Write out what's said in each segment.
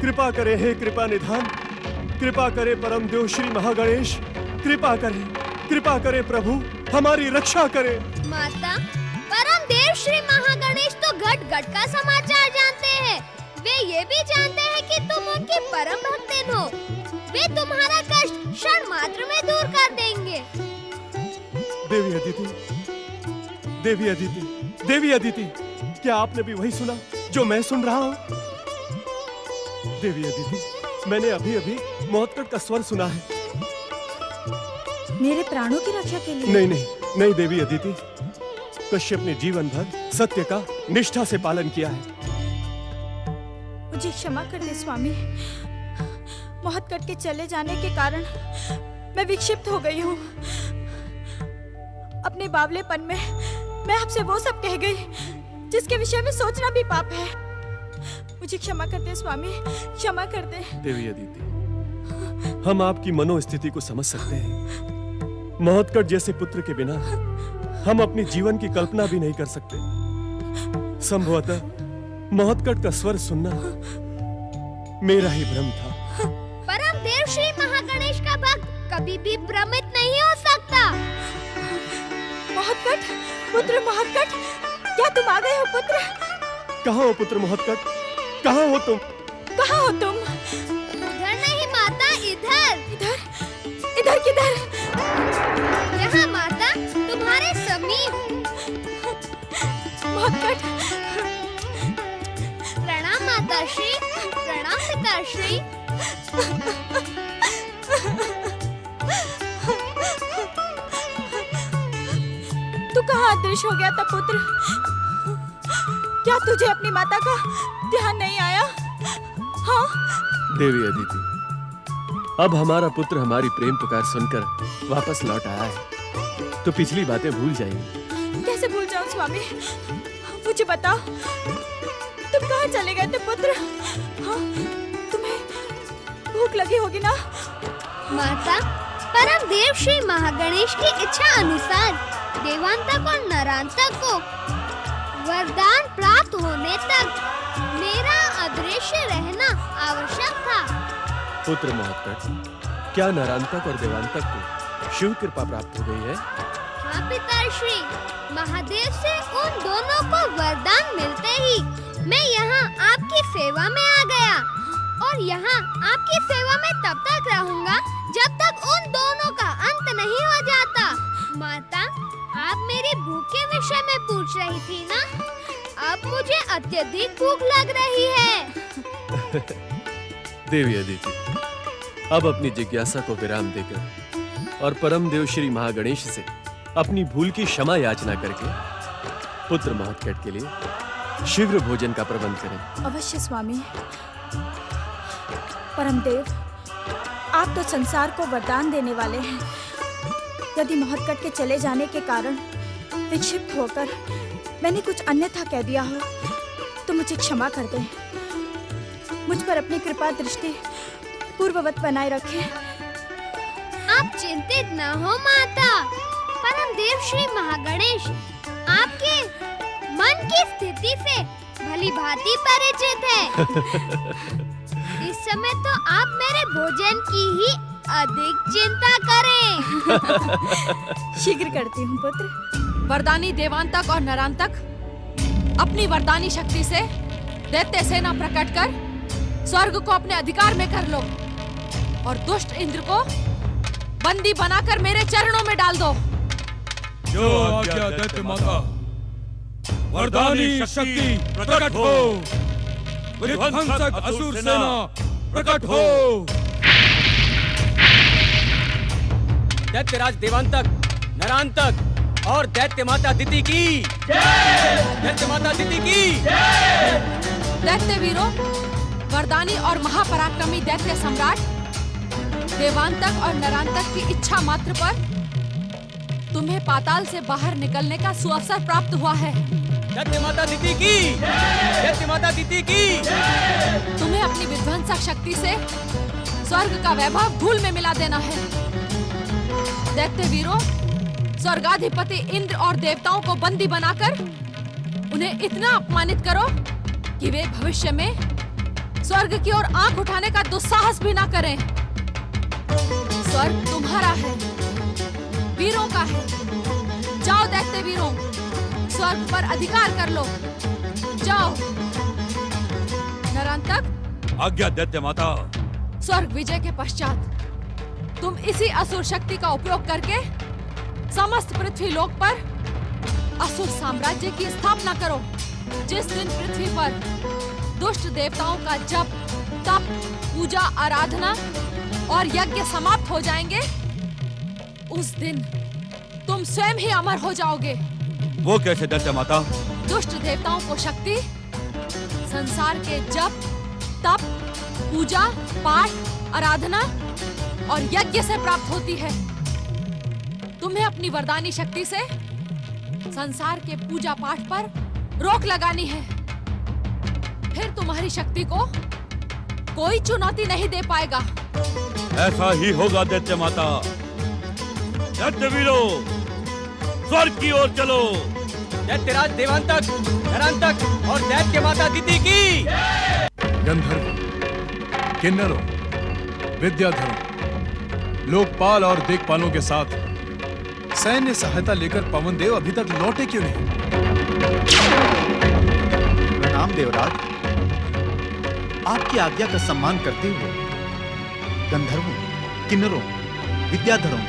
कृपा करे हे कृपा निधान, कृपा करे परम देव श्री महागणेश, कृपा करे प्रभु, हमारी रक्षा करे। माता, परम देव श्री महागणेश तो घट घट का समाचार जानते हैं। वे ये भी जानते हैं कि तुम उनकी परम भक्तिन हो। वे तुम्हारा कष्ट क्षण मात्र में दूर कर देंगे। देवी अदिति, देवी अदिति, देवी अदिति, क्या आपने भी वही सुना जो मैं सुन रहा हूँ? देवी अदिति, मैंने अभी अभी मौतकट का स्वर सुना है। मेरे प्राणों की रक्षा के लिए? नहीं नहीं नहीं देवी अदिति, कश्यप ने जीवन भर सत्य का निष्ठा से पालन किया है। मुझे क्षमा कर दे स्वामी, मौतकट के चले जाने के कारण मैं विक्षिप्त हो गई हूँ। अपने बावलेपन में मैं आपसे वो सब कह गई जिसके विषय में सोचना भी पाप है। मुझे क्षमा कर दे स्वामी, क्षमा कर दे। देवी अदिति, हम आपकी मनोस्थिति को समझ सकते हैं। मौतकट जैसे पुत्र के बिना हम अपनी जीवन की कल्पना भी नहीं कर सकते। संभवतः मौतकट का स्वर सुनना मेरा ही भ्रम था। परम देव श्री महागणेश का भक्त कभी भी भ्रमित नहीं हो सकता। मौतकट, पुत्र मौतकट, क्या तुम आ गए हो पुत्र? कहाँ हो पुत्र मौतकट? कहाँ हो तुम? कहाँ हो तुम? उधर नहीं माता, इधर। इधर? इधर किधर? यहाँ माता, तुम्हारे समीप। मौतकट। प्रणाम माताश्री, प्रणाम पिताश्री। तू कहाँ अदृश्य हो गया था पुत्र? क्या तुझे अपनी माता का ध्यान नहीं आया? हाँ? देवी अदिति, अब हमारा पुत्र हमारी प्रेम पुकार सुनकर वापस लौट आया है, तो पिछली बातें भूल जाइए। कैसे भूल जाऊं स्वामी? मुझे बताओ, तुम कहाँ चले गए थे पुत्र? हाँ? तुम्हें भूख लगी होगी ना? माता, परम देव श्री महागणेश की इच्छा अनुसार देवांतक और नरांतक को वरदान प्राप्त होने तक मेरा अदृश्य रहना आवश्यक था। पुत्र मौतकट, क्या नरांतक और देवांतक को शिव कृपा प्राप्त हो गई है? हाँ पिताश्री, महादेव से उन दोनों को वरदान मिलते ही मैं यहाँ आपकी सेवा में आ गया और यहाँ आपकी सेवा में तब तक रहूँगा जब तक उन दोनों का अंत नहीं हो जाता। माता, आप मेरी भूख के विषय में पूछ रही थी ना? अब मुझे अत्यधिक भूख लग रही है। देवी अदिति, अब अपनी जिज्ञासा को विराम देकर और परम देव श्री महागणेश से अपनी भूल की क्षमा याचना करके पुत्र मौतकट के लिए शीघ्र भोजन का प्रबंध करें। अवश्य स्वामी। परमदेव, आप तो संसार को वरदान देने वाले हैं। यदि मौतकट के चले जाने के कारण विक्षिप्त होकर मैंने कुछ अन्यथा कह दिया हो तो मुझे क्षमा कर दें। मुझ पर अपनी कृपा दृष्टि पूर्ववत बनाए रखें। आप चिंतित न हो माता, परम देव श्री महागणेश आपके मन की स्थिति से भली भांति परिचित है। इस समय तो आप मेरे भोजन की ही अधिक चिंता करें। शीघ्र करती हूँ पुत्र। वरदानी देवांतक और नरांतक, अपनी वरदानी शक्ति से दैत्य सेना प्रकट कर स्वर्ग को अपने अधिकार में कर लो और दुष्ट इंद्र को बंदी बनाकर मेरे चरणों में डाल दो। जो आज्ञा दैत्य माता। वरदानी शक्ति प्रकट हो, विध्वंसक असुर सेना प्रकट हो। दैत्यराज देवांतक, नरांतक और दैत्य माता दिति की जय। दैत्य माता दिति की जय। दैत्य वीरों, वरदानी और महापराक्रमी दैत्य सम्राट देवांतक और नरांतक की इच्छा मात्र पर तुम्हें पाताल से बाहर निकलने का सुअवसर प्राप्त हुआ है। दैत्य माता दिति की जय। दैत्य माता दिति की जय। तुम्हें अपनी विध्वंसक शक्ति से स्वर्ग का वैभव धूल में मिला देना है। दैत्य वीरों, स्वर्गाधिपति इंद्र और देवताओं को बंदी बनाकर उन्हें इतना अपमानित करो कि वे भविष्य में स्वर्ग की ओर आंख उठाने का दुस्साहस भी ना करें। स्वर्ग तुम्हारा है, वीरों का है। जाओ दैत्य वीरों, स्वर्ग पर अधिकार कर लो। जाओ। नरांतक, आज्ञा दैत्य माता। स्वर्ग विजय के पश्चात तुम इसी असुर शक्ति का उपयोग करके समस्त पृथ्वी लोक पर असुर साम्राज्य की स्थापना करो। जिस दिन पृथ्वी पर दुष्ट देवताओं का जप, तप, पूजा, आराधना और यज्ञ समाप्त हो जाएंगे, उस दिन तुम स्वयं ही अमर हो जाओगे। वो कैसे दैत्य माता? दुष्ट देवताओं को शक्ति संसार के जप, तप, पूजा, पाठ, आराधना और यज्ञ से प्राप्त होती है। तुम्हें अपनी वरदानी शक्ति से संसार के पूजा पाठ पर रोक लगानी है। फिर तुम्हारी शक्ति को कोई चुनौती नहीं दे पाएगा। ऐसा ही होगा दैत्य माता। दैत्य वीरों, स्वर्ग की ओर चलो। दैत्यराज देवांतक, नरांतक और दैत्य माता दिति की। गंधर्व, किन्नरों, विद्याधरों, लोकपाल और दिक्पालों के साथ सैन्य सहायता लेकर पवनदेव अभी तक लौटे क्यों नहीं? प्रणाम देवराज। आपकी आज्ञा का सम्मान करते हुए गंधर्वों, किन्नरों, विद्याधरों,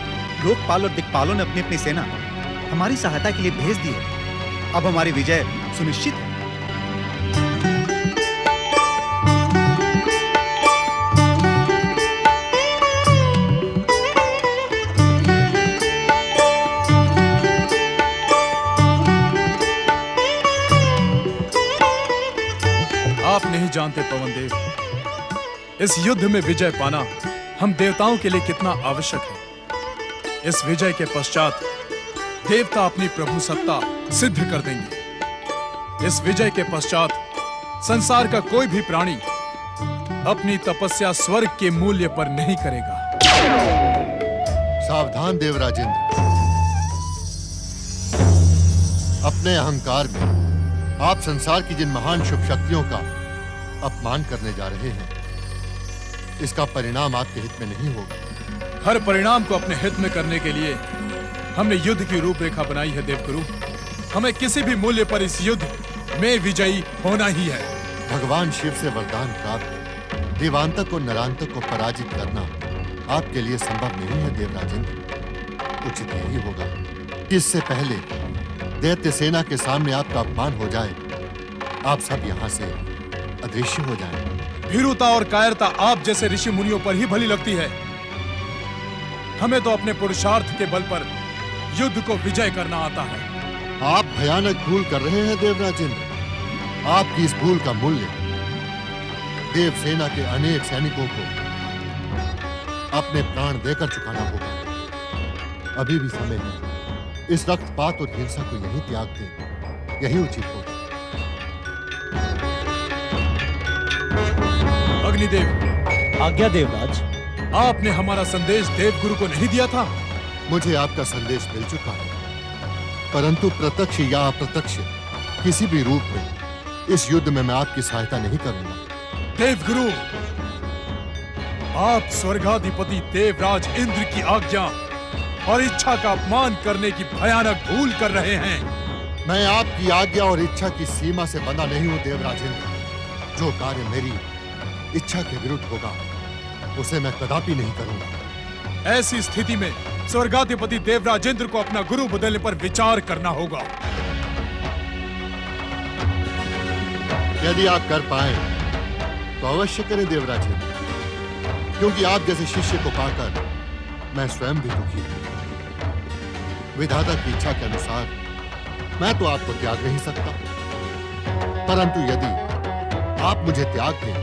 लोकपाल और दिक्पालों ने अपनी अपनी सेना हमारी सहायता के लिए भेज दी है। अब हमारी विजय सुनिश्चित है। आप नहीं जानते पवनदेव, इस युद्ध में विजय पाना हम देवताओं के लिए कितना आवश्यक है। इस विजय के पश्चात देवता अपनी प्रभु सत्ता सिद्ध कर देंगे। इस विजय के पश्चात संसार का कोई भी प्राणी अपनी तपस्या स्वर्ग के मूल्य पर नहीं करेगा। सावधान देवराजेंद्र, अपने अहंकार में आप संसार की जिन महान शुभ शक्तियों का अपमान करने जा रहे हैं, इसका परिणाम आपके हित में नहीं होगा। हर परिणाम को अपने हित में करने के लिए हमने युद्ध की रूपरेखा बनाई है देवगुरु। हमें किसी भी मूल्य पर इस युद्ध में विजयी होना ही है। भगवान शिव से वरदान प्राप्त देवांतक और नरांतक को पराजित करना आपके लिए संभव नहीं है देवराजेंद्र। उचित यही होगा कि इससे पहले दैत्य सेना के सामने आपका अपमान हो जाए, आप सब यहाँ से अदृश्य हो जाएं। भीरुता और कायरता आप जैसे ऋषि मुनियों पर ही भली लगती है। हमें तो अपने पुरुषार्थ के बल पर युद्ध को विजय करना आता है। आप भयानक भूल कर रहे हैं देवराजेंद्र। आपकी इस भूल का मूल्य देवसेना के अनेक सैनिकों को अपने प्राण देकर चुकाना होगा। अभी भी समय है। इस रक्तपात और हिंसा को यही त्याग दें, यही उचित होगा। अग्निदेव। आज्ञा देवराज। आपने हमारा संदेश देवगुरु को नहीं दिया था? मुझे आपका संदेश मिल चुका है, परंतु प्रत्यक्ष या अप्रत्यक्ष किसी भी रूप में इस युद्ध में मैं आपकी सहायता नहीं करूंगा। देवगुरु, आप स्वर्गाधिपति देवराज इंद्र की आज्ञा और इच्छा का अपमान करने की भयानक भूल कर रहे हैं। मैं आपकी आज्ञा और इच्छा की सीमा से बंधा नहीं हूं देवराजेंद्र। जो कार्य मेरी इच्छा के विरुद्ध होगा उसे मैं कदापि नहीं करूंगा। ऐसी स्थिति में स्वर्गाधिपति देवराजेंद्र को अपना गुरु बदलने पर विचार करना होगा। यदि आप कर पाए तो अवश्य करें देवराजेंद्र, क्योंकि आप जैसे शिष्य को पाकर मैं स्वयं भी दुखी हूं। विधाता की इच्छा के अनुसार मैं तो आपको त्याग नहीं सकता, परंतु यदि आप मुझे त्याग दें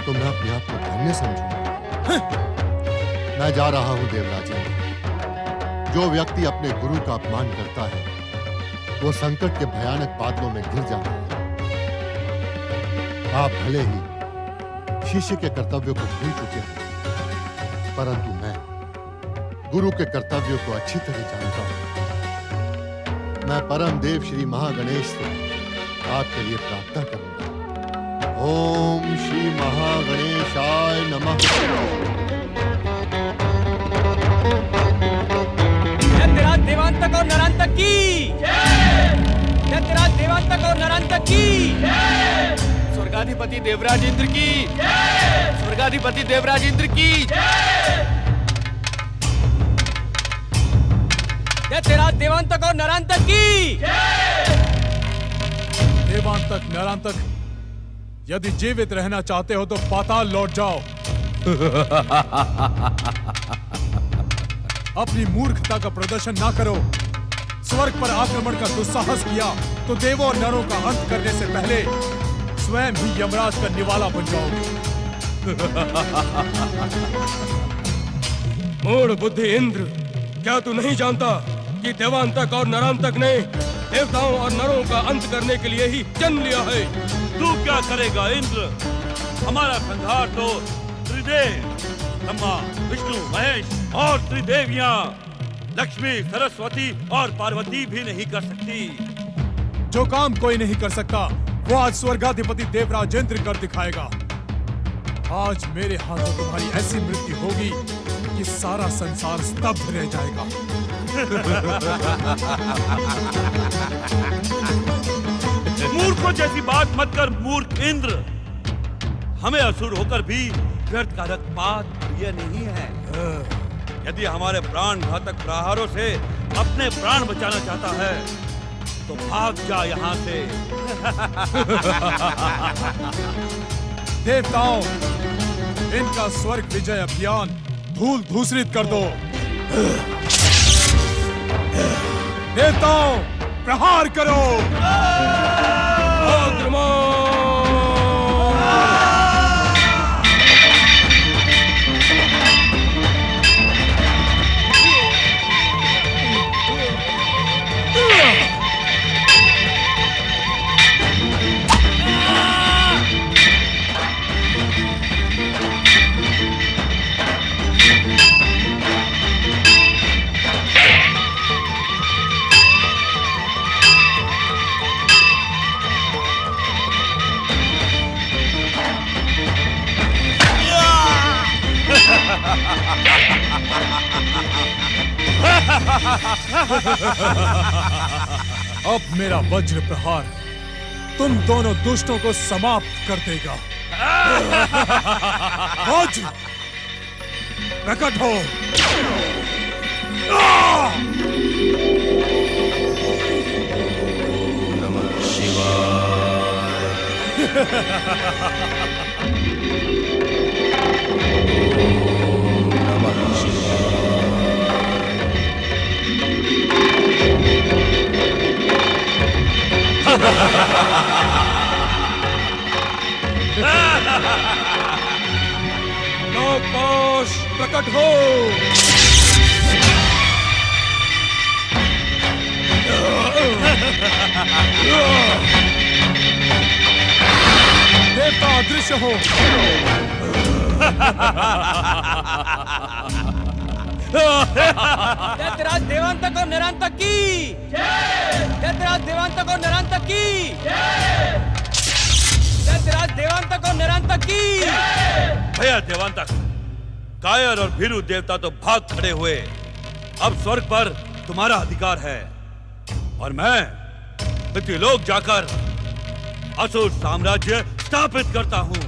तो मैं अपने आप को धन्य समझूंगा। मैं जा रहा हूं देवराजेंद्र। जो व्यक्ति अपने गुरु का अपमान करता है वो संकट के भयानक बादलों में घिर जाता है। आप भले ही शिष्य के कर्तव्यों को भूल चुके हैं, परंतु मैं गुरु के कर्तव्यों को अच्छी तरह जानता हूं। मैं परम देव श्री महागणेश से आपके लिए प्रार्थना करूंगा। ओम श्री महागणेशाय नमः। दैत्यराज देवांतक और नरांतक की दैत्यराज देवांतक और नरांतक की स्वर्गाधिपति देवराज इंद्र की स्वर्गाधिपति देवराज इंद्र की दैत्यराज देवांतक और नरांतक की देवांतक नरांतक, यदि जीवित रहना चाहते हो तो पाताल लौट जाओ। अपनी मूर्खता का प्रदर्शन ना करो। स्वर्ग पर आक्रमण का दुस्साहस किया तो देवों और नरों का अंत करने से पहले स्वयं ही यमराज का निवाला बन जाओगे। मूढ़ बुद्धि इंद्र, क्या तू नहीं जानता कि देवांतक और नरांतक ने देवताओं और नरों का अंत करने के लिए ही जन्म लिया है? तू क्या करेगा इंद्र? हमारा संहार तो त्रिदेव ब्रह्मा, विष्णु, महेश और त्रिदेवियां लक्ष्मी, सरस्वती और पार्वती भी नहीं कर सकती। जो काम कोई नहीं कर सकता वो आज स्वर्गाधिपति देवराज इंद्र कर दिखाएगा। आज मेरे हाथों तुम्हारी ऐसी मृत्यु होगी कि सारा संसार स्तब्ध रह जाएगा। मूर्खों जैसी बात मत कर मूर्ख इंद्र। हमें असुर होकर भी व्यर्थ का रक्तपात प्रिय नहीं है। यदि हमारे प्राण घातक प्रहारों से अपने प्राण बचाना चाहता है तो भाग जा यहाँ से। देवताओं, इनका स्वर्ग विजय अभियान धूल धूसरित कर दो। देवताओं, प्रहार करो। अब मेरा वज्र प्रहार तुम दोनों दुष्टों को समाप्त कर देगा। वज्र प्रकट हो। नमः शिवाय। नमः शिवाय। लोकपाश प्रकट हो। देवता अदृश्य हो। दैत्यराज देवांतक और नरांतक की दैत्यराज देवांतक और नरांतक की दैत्यराज देवांतक और नरांतक की। भैया देवांतक, कायर और भीरू देवता तो भाग खड़े हुए। अब स्वर्ग पर तुम्हारा अधिकार है और मैं पृथ्वीलोक जाकर असुर साम्राज्य स्थापित करता हूँ।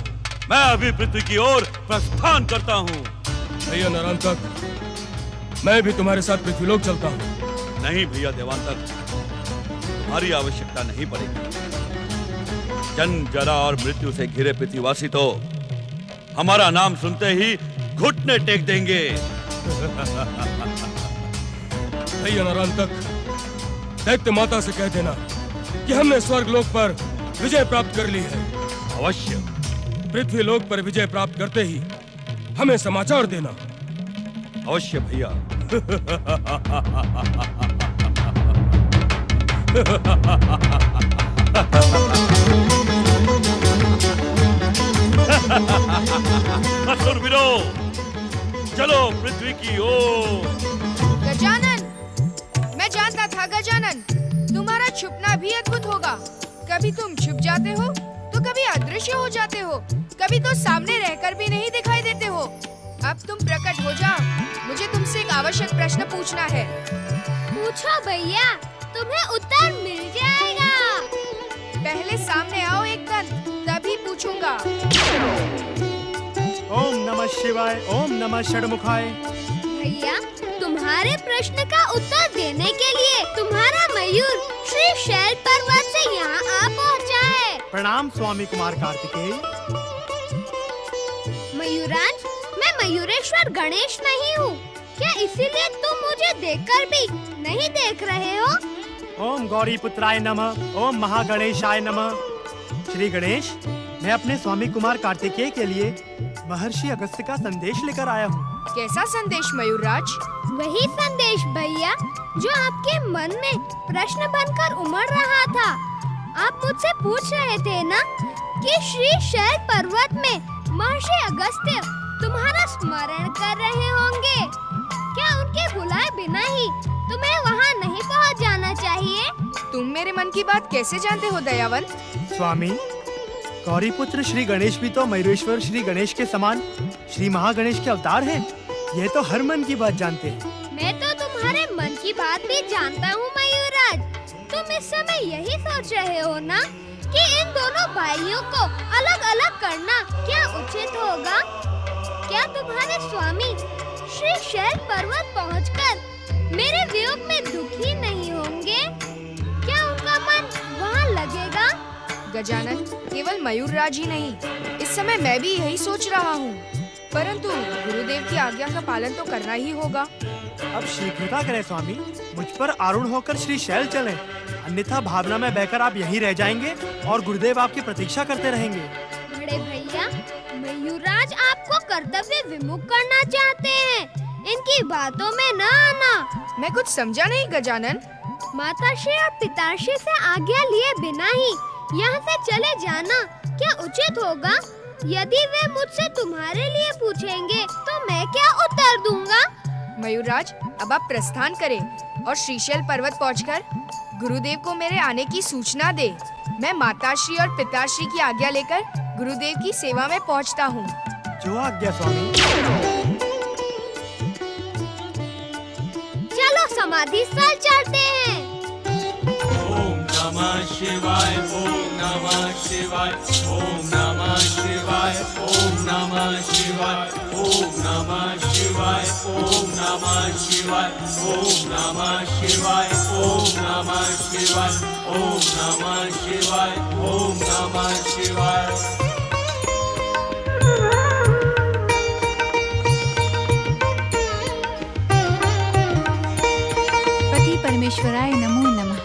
मैं अभी पृथ्वी की ओर प्रस्थान करता हूँ। भैया नरांतक, मैं भी तुम्हारे साथ पृथ्वीलोक चलता हूँ। नहीं भैया देवांतक, तुम्हारी आवश्यकता नहीं पड़ेगी। जन्म, जरा और मृत्यु से घिरे पृथ्वीवासी तो हमारा नाम सुनते ही घुटने टेक देंगे। भैया नरांतक, दैत्य माता से कह देना कि हमने स्वर्ग लोक पर विजय प्राप्त कर ली है। अवश्य। पृथ्वी लोक पर विजय प्राप्त करते ही हमें समाचार देना। अवश्य भैया। असुरवीरो, चलो पृथ्वी की ओर। गजानन, मैं जानता था गजानन, तुम्हारा छुपना भी अद्भुत होगा। कभी तुम छुप जाते हो तो कभी अदृश्य हो जाते हो, कभी तो सामने रहकर भी नहीं दिखाई देते हो। अब तुम प्रकट हो जाओ, मुझे तुमसे एक आवश्यक प्रश्न पूछना है। पूछो भैया, तुम्हें उत्तर मिल जाएगा। पहले सामने आओ एक बार, तभी पूछूंगा। ओम नमः शिवाय, ओम नमः षडमुखाय। भैया, तुम्हारे प्रश्न का उत्तर देने के लिए तुम्हारा मयूर श्री शैल पर्वत से यहाँ आ पहुँचा है। प्रणाम स्वामी कुमार कार्तिकेय। मयूराज, मैं मयूरेश्वर गणेश नहीं हूँ। क्या इसीलिए तुम मुझे देखकर भी नहीं देख रहे हो? ओम गौरी पुत्राय नमः, ओम महागणेशाय नमः। श्री गणेश, मैं अपने स्वामी कुमार कार्तिकेय के लिए महर्षि अगस्त्य का संदेश लेकर आया हूँ। कैसा संदेश मयूरराज? वही संदेश भैया, जो आपके मन में प्रश्न बनकर उमड़ रहा था। आप मुझसे पूछ रहे थे ना कि श्री शैल पर्वत में महर्षि अगस्त्य तुम्हारा स्मरण कर रहे होंगे। क्या उनके बुलाए बिना ही तुम्हें वहाँ नहीं पहुँच जाना चाहिए? तुम मेरे मन की बात कैसे जानते हो दयावंत? स्वामी, गौरी पुत्र श्री गणेश भी तो मयूरेश्वर श्री गणेश के समान श्री महागणेश के अवतार हैं। यह तो हर मन की बात जानते हैं। मैं तो तुम्हारे मन की बात भी जानता हूँ मयूरराज। तुम इस समय यही सोच रहे हो ना कि इन दोनों भाइयों को अलग अलग करना क्या उचित होगा? क्या तुम्हारे स्वामी श्री शैल पर्वत पहुंचकर मेरे वियोग में दुखी नहीं होंगे? क्या उनका मन वहाँ लगेगा? गजानन, केवल मयूरराज ही नहीं, इस समय मैं भी यही सोच रहा हूँ। परंतु गुरुदेव की आज्ञा का पालन तो करना ही होगा। अब शीघ्रता करें स्वामी, मुझ पर आरूढ़ होकर श्री शैल चलें, अन्यथा भावना में बहकर आप यहीं रह जाएंगे और गुरुदेव आपकी प्रतीक्षा करते रहेंगे। बड़े भैया, मयूरराज आपको कर्तव्य विमुख करना चाहते हैं। इनकी बातों में न आना। मैं कुछ समझा नहीं गजानन। माताश्री और पिताश्री से आज्ञा लिए बिना ही यहाँ से चले जाना क्या उचित होगा? यदि वे मुझसे तुम्हारे लिए पूछेंगे तो मैं क्या उत्तर दूंगा? मयूरराज, अब आप प्रस्थान करें और श्रीशैल पर्वत पहुंचकर गुरुदेव को मेरे आने की सूचना दे। मैं माताश्री और पिताश्री की आज्ञा लेकर गुरुदेव की सेवा में पहुंचता हूँ। जो आज्ञा स्वामी। चलो समाधि स्थल चलते हैं। ओम नमः शिवाय, ओम नमः शिवाय, ओम नमः शिवाय, ओम नमः शिवाय, ओम नमः शिवाय, ओम नमः शिवाय, ओम नमः शिवाय, ओम नमः शिवाय, ओम नमः शिवाय, ओम नमः शिवाय। पति परमेश्वराय नमो नमः।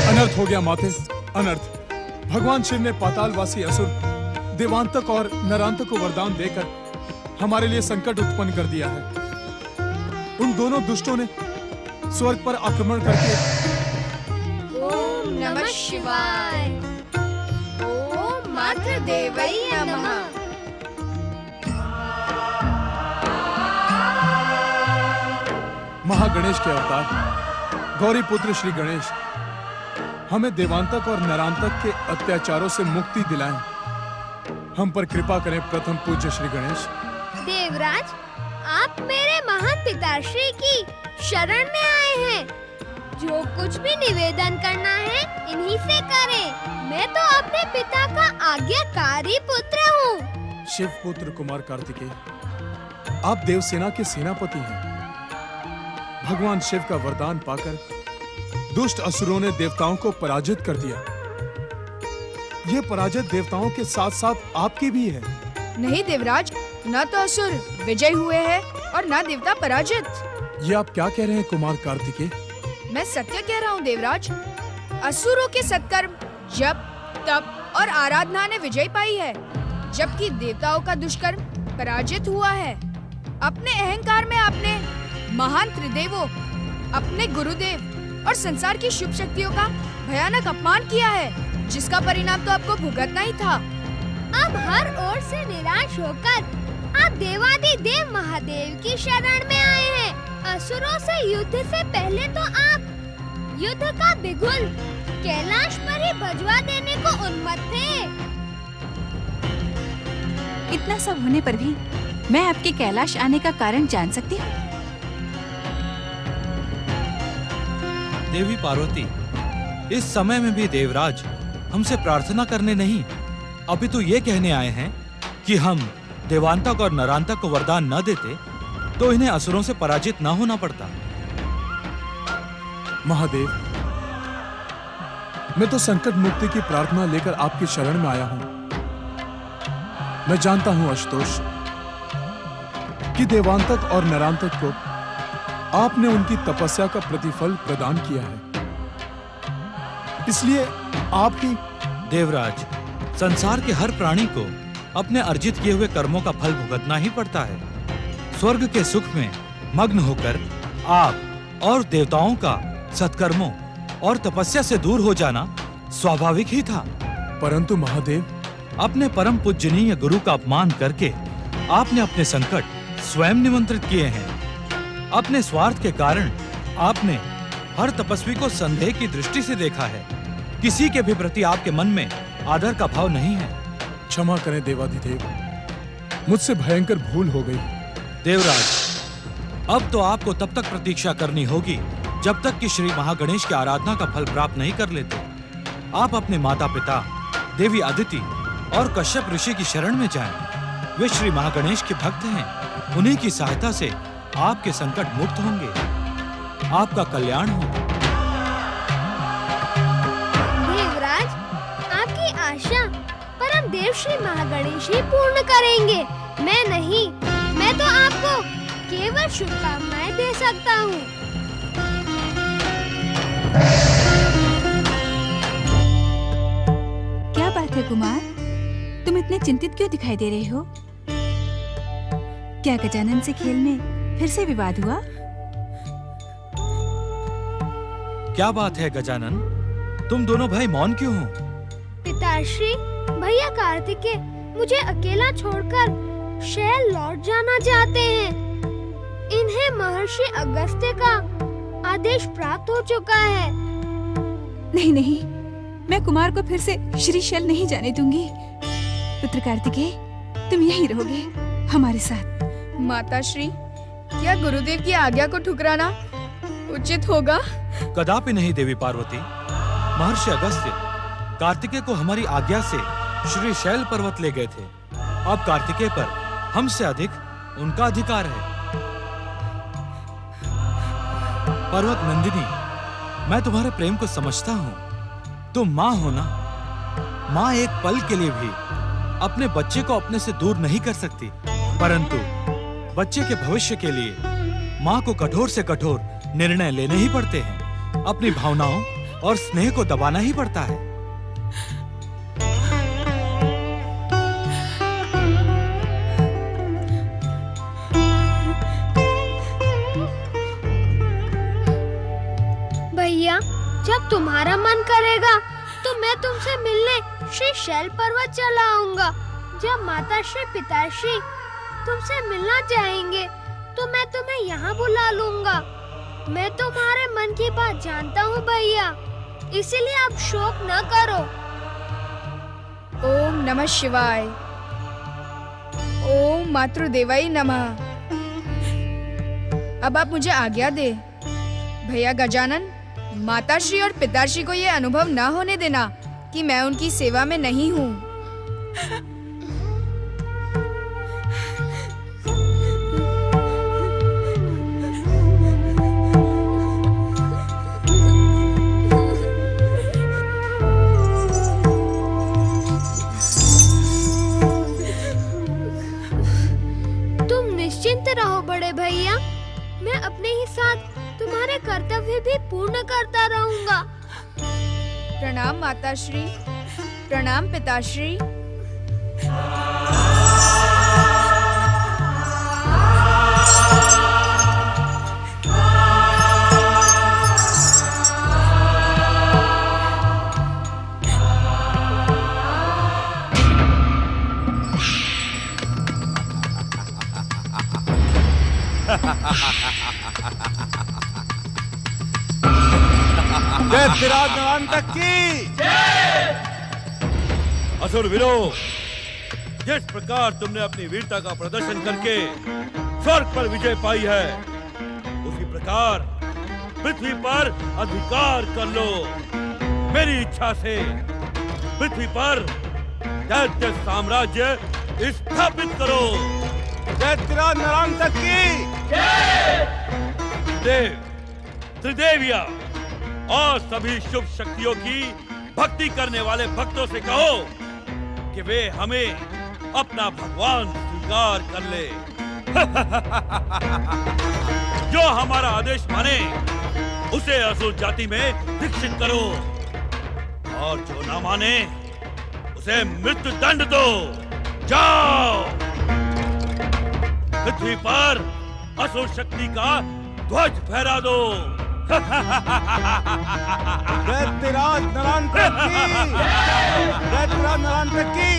अनर्थ हो गया माते, अनर्थ। भगवान शिव ने पातालवासी असुर देवांतक और नरांतक को वरदान देकर हमारे लिए संकट उत्पन्न कर दिया है। उन दोनों दुष्टों ने स्वर्ग पर आक्रमण करके ओम नमः शिवाय, ओम मातृ देवै नमः। महागणेश के अवतार गौरी पुत्र श्री गणेश हमें देवांतक और नरांतक के अत्याचारों से मुक्ति दिलाएं। हम पर कृपा करें प्रथम पूज्य श्री गणेश। देवराज, आप मेरे महान पिताश्री की शरण में आए हैं। जो कुछ भी निवेदन करना है इन्हीं से करें। मैं तो अपने पिता का आज्ञाकारी पुत्र हूँ। शिव पुत्र कुमार कार्तिकेय, आप देवसेना के सेनापति हैं। भगवान शिव का वरदान पाकर दुष्ट असुरों ने देवताओं को पराजित कर दिया। ये पराजित देवताओं के साथ साथ आपकी भी है। नहीं देवराज, न तो असुर विजय हुए हैं और न देवता पराजित। ये आप क्या कह रहे हैं कुमार कार्तिकेय? मैं सत्य कह रहा हूँ देवराज। असुरों के सत्कर्म, जप, तप और आराधना ने विजय पाई है, जबकि देवताओं का दुष्कर्म पराजित हुआ है। अपने अहंकार में आपने महान त्रिदेवों, अपने गुरुदेव और संसार की शुभ शक्तियों का भयानक अपमान किया है, जिसका परिणाम तो आपको भुगतना ही था। अब हर ओर से निराश होकर आप देवादिदेव महादेव की शरण में आए हैं। असुरों से युद्ध से पहले तो आप युद्ध का बिगुल कैलाश पर ही भजवा देने को उन्मत्त थे। इतना सब होने पर भी मैं आपके कैलाश आने का कारण जान सकती हूँ? देवी पार्वती, इस समय में भी देवराज हमसे प्रार्थना करने नहीं, अपितु ये कहने आए हैं कि हम देवांतक और नरांतक को वरदान न देते तो इन्हें असुरों से पराजित न होना पड़ता। महादेव, मैं तो संकट मुक्ति की प्रार्थना लेकर आपकी शरण में आया हूं। मैं जानता हूं आशुतोष कि देवांतक और नरांतक को आपने उनकी तपस्या का प्रतिफल प्रदान किया है, इसलिए आप ही। देवराज, संसार के हर प्राणी को अपने अर्जित किए हुए कर्मों का फल भुगतना ही पड़ता है। स्वर्ग के सुख में मग्न होकर आप और देवताओं का सत्कर्मों और तपस्या से दूर हो जाना स्वाभाविक ही था। परंतु महादेव, अपने परम पूजनीय गुरु का अपमान करके आपने अपने संकट स्वयं निमंत्रित किए हैं। अपने स्वार्थ के कारण आपने हर तपस्वी को संदेह की दृष्टि से देखा है। किसी के भी प्रति आपके मन में आदर का भाव नहीं है। क्षमा करें देवाधिदेव, मुझसे भयंकर भूल हो गई। देवराज, अब तो आपको तब तक प्रतीक्षा करनी होगी जब तक कि श्री महागणेश की आराधना का फल प्राप्त नहीं कर लेते। आप अपने माता पिता देवी अदिति और कश्यप ऋषि की शरण में जाएं। वे श्री महागणेश के भक्त हैं। उन्हीं की सहायता से आपके संकट मुक्त होंगे, आपका कल्याण होगा। देवराज, आपकी आशा परम देव श्री महागणेश ही पूर्ण करेंगे, मैं नहीं। मैं तो आपको केवल शुभकामनाएं दे सकता हूँ। क्या बात है कुमार, तुम इतने चिंतित क्यों दिखाई दे रहे हो? क्या गजानन से खेल में फिर से विवाद हुआ? क्या बात है गजानन, तुम दोनों भाई मौन क्यों हो? पिताश्री, भैया कार्तिकेय मुझे अकेला छोड़कर शैल लौट जाना चाहते हैं। इन्हें महर्षि अगस्त्य का आदेश प्राप्त हो चुका है। नहीं नहीं, मैं कुमार को फिर से श्रीशैल नहीं जाने दूंगी। पुत्र कार्तिकेय, तुम यहीं रहोगे हमारे साथ। माताश्री, क्या गुरुदेव की आज्ञा को ठुकराना उचित होगा? कदापि नहीं देवी पार्वती। महर्षि अगस्त्य कार्तिकेय को हमारी आज्ञा से श्री शैल पर्वत ले गए थे। अब कार्तिकेय पर हमसे अधिक उनका अधिकार है। पर्वत नंदिनी, मैं तुम्हारे प्रेम को समझता हूँ। तुम माँ हो ना। माँ एक पल के लिए भी अपने बच्चे को अपने से दूर नहीं कर सकती, परंतु बच्चे के भविष्य के लिए माँ को कठोर से कठोर निर्णय लेने ही पड़ते हैं। अपनी भावनाओं और स्नेह को दबाना ही पड़ता है। भैया, जब तुम्हारा मन करेगा तो मैं तुमसे मिलने श्री शैल पर्वत चला आऊंगा। जब माताश्री पिताश्री तुमसे मिलना चाहेंगे तो मैं तुम्हें यहाँ बुला लूंगा। मैं तुम्हारे मन की बात जानता हूँ भैया, इसीलिए आप शोक न करो। ओम नमः शिवाय। ओम मातृदेवाय नमः। अब आप मुझे आज्ञा दे। भैया गजानन, माताश्री और पिताश्री को ये अनुभव ना होने देना कि मैं उनकी सेवा में नहीं हूँ। तुम निश्चिंत रहो बड़े भैया, मैं अपने ही साथ तुम्हारे कर्तव्य भी पूर्ण करता रहूंगा। प्रणाम माताश्री, प्रणाम पिताश्री। दैत्यराज नरांतक की असुर वीरो, जिस प्रकार तुमने अपनी वीरता का प्रदर्शन करके स्वर्ग पर विजय पाई है, उसी प्रकार पृथ्वी पर अधिकार कर लो। मेरी इच्छा से पृथ्वी पर दैत्य साम्राज्य स्थापित करो। दैत्यराज नरांतक की देव, त्रिदेविया और सभी शुभ शक्तियों की भक्ति करने वाले भक्तों से कहो कि वे हमें अपना भगवान स्वीकार कर ले। जो हमारा आदेश माने उसे असुर जाति में दीक्षित करो, और जो ना माने उसे मृत्यु दंड दो। जाओ, पृथ्वी पर असुर शक्ति का ध्वज फहरा दो। दैत्यराज नरांतक की, दैत्यराज नरांतक की।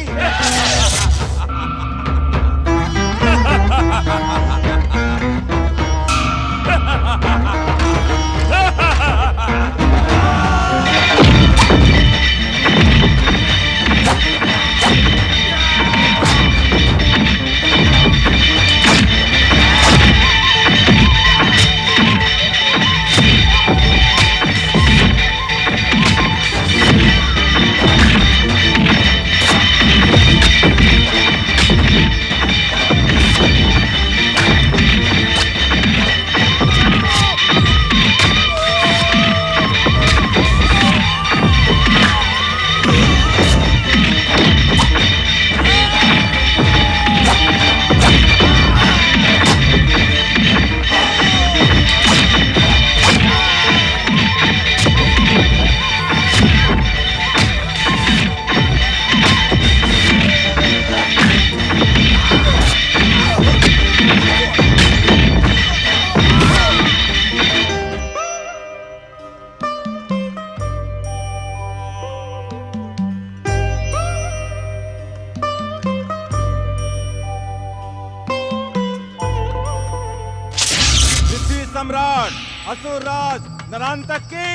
सम्राट असुरराज नरांतक की।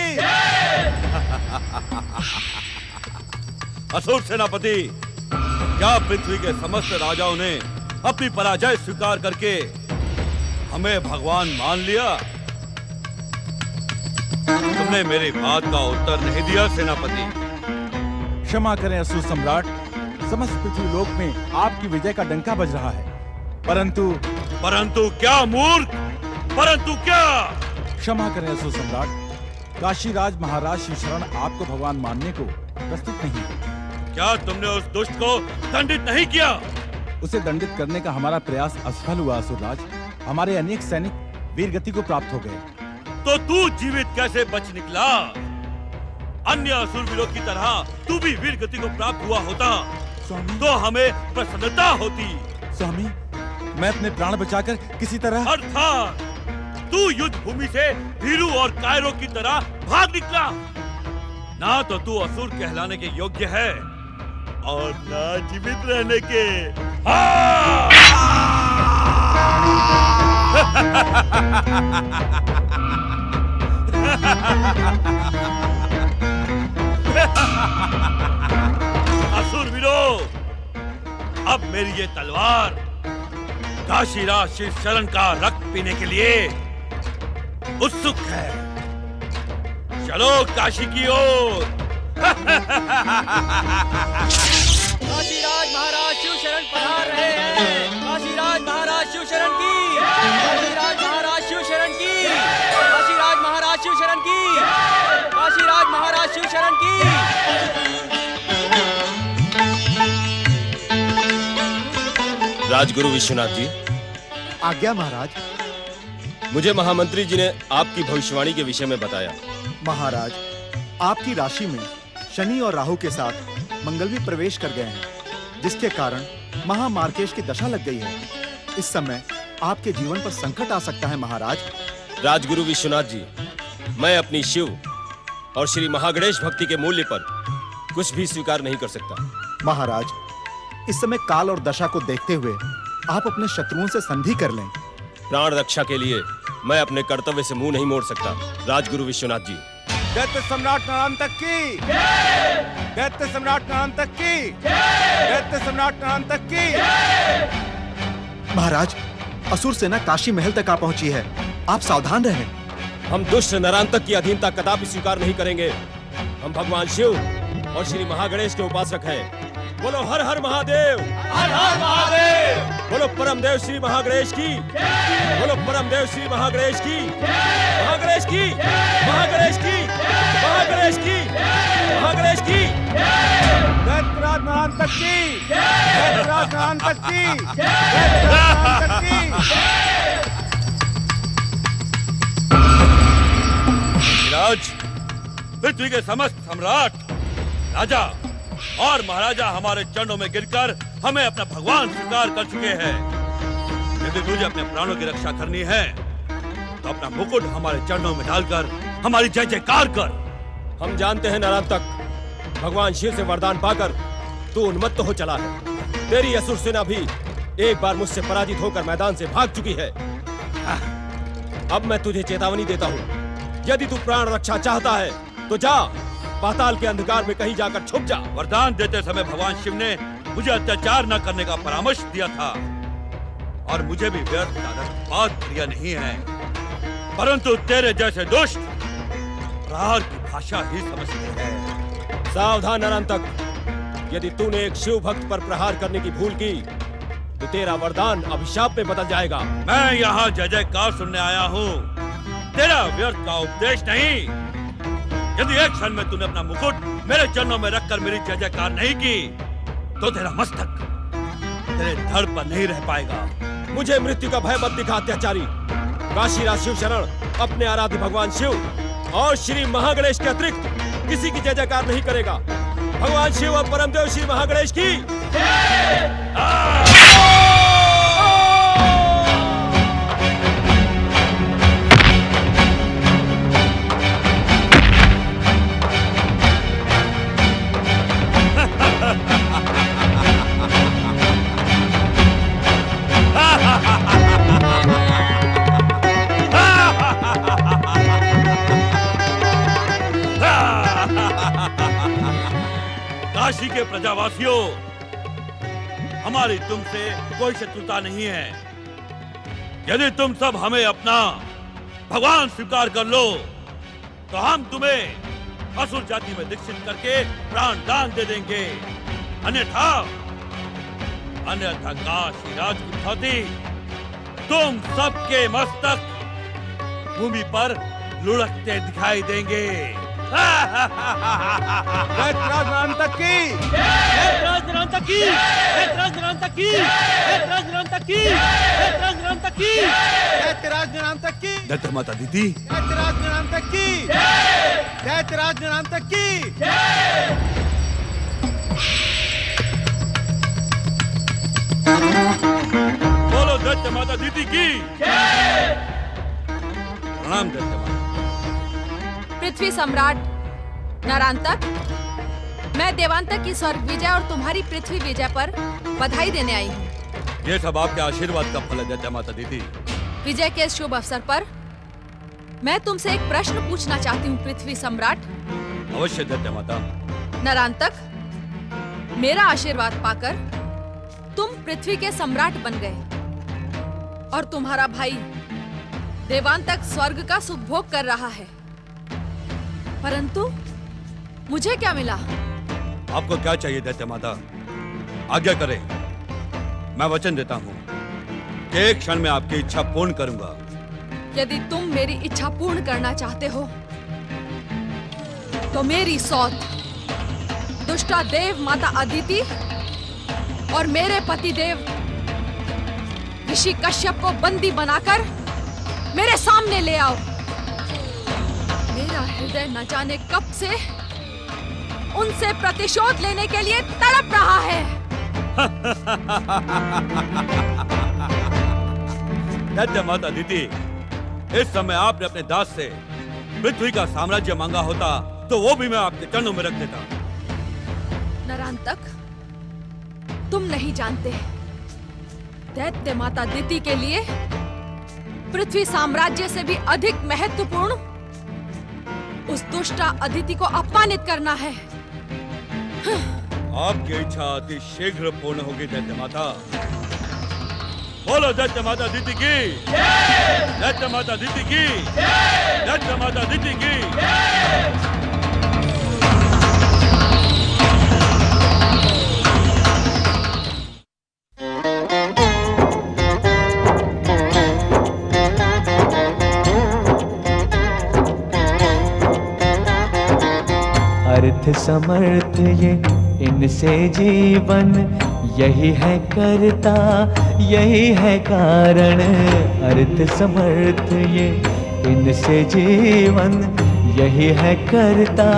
असुर सेनापति, क्या पृथ्वी के समस्त राजाओं ने अपनी पराजय स्वीकार करके हमें भगवान मान लिया? तुमने मेरी बात का उत्तर नहीं दिया सेनापति। क्षमा करें असुर सम्राट, समस्त पृथ्वी लोक में आपकी विजय का डंका बज रहा है, परंतु क्या मूर्ख, परंतु क्या? क्षमा करें असुर सम्राट, काशीराज महाराज शिवशरण आपको भगवान मानने को प्रस्तुत नहीं है। क्या तुमने उस दुष्ट को दंडित नहीं किया? उसे दंडित करने का हमारा प्रयास असफल हुआ असुरराज। हमारे अनेक सैनिक वीर गति को प्राप्त हो गए। तो तू जीवित कैसे बच निकला? अन्य असुरवीरों की तरह तू भी वीर गति को प्राप्त हुआ होता तो हमें प्रसन्नता होती। स्वामी, मैं अपने प्राण बचाकर किसी तरह। अर्थात तू युद्ध भूमि से भीरू और कायरों की तरह भाग निकला। ना तो तू असुर कहलाने के योग्य है और ना जीवित रहने के। असुरवीरो, अब मेरी ये तलवार काशीराज शिवशरण का रक्त पीने के लिए उत्सुक है। चलो काशी की ओर। काशीराज महाराज शिवशरण पधार रहे हैं। काशीराज महाराज शिवशरण की, काशीराज महाराज शिवशरण की, काशीराज महाराज शिवशरण की, काशीराज महाराज शिवशरण की। राजगुरु विश्वनाथ जी। आज्ञा महाराज। मुझे महामंत्री जी ने आपकी भविष्यवाणी के विषय में बताया। महाराज, आपकी राशि में शनि और राहु के साथ मंगल भी प्रवेश कर गए हैं, जिसके कारण महामार्केश की दशा लग गई है। इस समय आपके जीवन पर संकट आ सकता है महाराज। राजगुरु विश्वनाथ जी, मैं अपनी शिव और श्री महागणेश भक्ति के मूल्य पर कुछ भी स्वीकार नहीं कर सकता। महाराज, इस समय काल और दशा को देखते हुए आप अपने शत्रुओं से संधि कर लें। प्राण रक्षा के लिए मैं अपने कर्तव्य से मुंह नहीं मोड़ सकता। राजगुरु विश्वनाथ जी। दैत्य सम्राट नरांतक की, दैत्य सम्राट नरांतक की, दैत्य सम्राट नरांतक की। महाराज, असुर सेना काशी महल तक आ पहुंची है, आप सावधान रहें। हम दुष्ट नरांतक की अधीनता कदापि स्वीकार नहीं करेंगे। हम भगवान शिव और श्री महागणेश के उपासक हैं। बोलो हर हर महादेव, हर हर महादेव। बोलो परम देव श्री महागणेश की, बोलो परम देव श्री महागणेश की, महागणेश की, महागणेश की, महागणेश की, महागणेश की। दैत्यराज नरांतक की, दैत्यराज नरांतक की, दैत्यराज नरांतक की। राज, पृथ्वी के समस्त सम्राट, राजा और महाराजा हमारे चरणों में गिरकर हमें अपना भगवान स्वीकार कर चुके हैं। यदि तुझे अपने प्राणों की रक्षा करनी है तो अपना मुकुट हमारे चरणों में डालकर हमारी जय जयकार कर। हम जानते हैं नरांतक, भगवान शिव से वरदान पाकर तू उन्मत्त हो चला है। तेरी असुर सेना भी एक बार मुझसे पराजित होकर मैदान से भाग चुकी है। अब मैं तुझे चेतावनी देता हूँ, यदि तू प्राण रक्षा चाहता है तो जा, पाताल के अंधकार में कहीं जाकर छुप जा। वरदान देते समय भगवान शिव ने मुझे अत्याचार न करने का परामर्श दिया था और मुझे भी व्यर्थ का रक्तपात प्रिय नहीं है, परंतु तेरे जैसे दुष्ट प्रहार की भाषा ही समझते हैं। सावधान नरांतक, यदि तूने एक शिव भक्त पर प्रहार करने की भूल की तो तेरा वरदान अभिशाप में बदल जाएगा। मैं यहाँ जय जयकार सुनने आया हूँ, तेरा व्यर्थ का उपदेश नहीं। यदि एक क्षण में तूने अपना मुकुट मेरे चरणों में रखकर मेरी जय जयकार नहीं की तो तेरा मस्तक तेरे धड़ पर नहीं रह पाएगा। मुझे मृत्यु का भय मत दिखा अत्याचारी। काशीराज शिव शरण अपने आराध्य भगवान शिव और श्री महागणेश के अतिरिक्त किसी की जय जयकार नहीं करेगा। भगवान शिव और परमदेव श्री महागणेश की काशी के प्रजावासियों, हमारी तुमसे कोई शत्रुता नहीं है। यदि तुम सब हमें अपना भगवान स्वीकार कर लो तो हम तुम्हें असुर जाति में दीक्षित करके प्राण दान दे देंगे। अन्यथा काशीराज की भांति तुम सबके मस्तक भूमि पर लुढ़कते दिखाई देंगे। दैत्यराज नरांतक की, दैत्यराज नरांतक की, दैत्यराज नरांतक की, दैत्यराज नरांतक की, दैत्यराज नरांतक की, दैत्यराज नरांतक की, दैत्य माता दीदी, दैत्यराज नरांतक की, दैत्यराज नरांतक की। बोलो दैत्य माता दीदी की प्रणाम। दैत्य माता, पृथ्वी सम्राट नरांतक, मैं देवांतक की स्वर्ग विजय और तुम्हारी पृथ्वी विजय पर बधाई देने आई हूँ। ये सब आपके आशीर्वाद का फल है दैत्य माता दीदी। विजय के इस शुभ अवसर पर मैं तुमसे एक प्रश्न पूछना चाहती हूँ पृथ्वी सम्राट। अवश्य दैत्य माता। नरांतक, मेरा आशीर्वाद पाकर तुम पृथ्वी के सम्राट बन गए और तुम्हारा भाई देवांतक स्वर्ग का सुखभोग कर रहा है, परंतु मुझे क्या मिला? आपको क्या चाहिए दैत्य माता? आज्ञा करें। मैं वचन देता हूँ कि एक क्षण में आपकी इच्छा पूर्ण करूंगा। यदि तुम मेरी इच्छा पूर्ण करना चाहते हो तो मेरी सौत दुष्टा देव माता अदिति और मेरे पति देव ऋषि कश्यप को बंदी बनाकर मेरे सामने ले आओ। मेरा हृदय न जाने कब से उनसे प्रतिशोध लेने के लिए तड़प रहा है। दैत्य माता दीदी, इस समय आपने अपने दास से पृथ्वी का साम्राज्य मांगा होता तो वो भी मैं आपके चरणों में रख देता। नरांतक, तुम नहीं जानते, दैत्य माता दिति के लिए पृथ्वी साम्राज्य से भी अधिक महत्वपूर्ण उस दुष्ट अदिति को अपमानित करना है। आपकी इच्छा अति शीघ्र पूर्ण होगी दैत्य माता। बोलो दैत्य माता अदिति की, दैत्य माता अदिति की, दैत्य माता अदिति की। अर्थ समर्थ ये इनसे जीवन, यही है करता यही है कारण। अर्थ समर्थ ये इनसे जीवन, यही है करता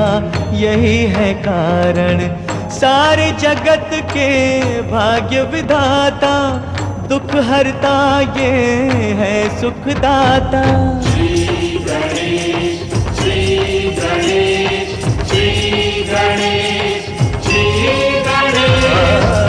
यही है कारण। सारे जगत के भाग्य विधाता, दुख हरता ये है सुखदाता। श्री गणेश, श्री गणेश, श्री गणेश, श्री गणेश।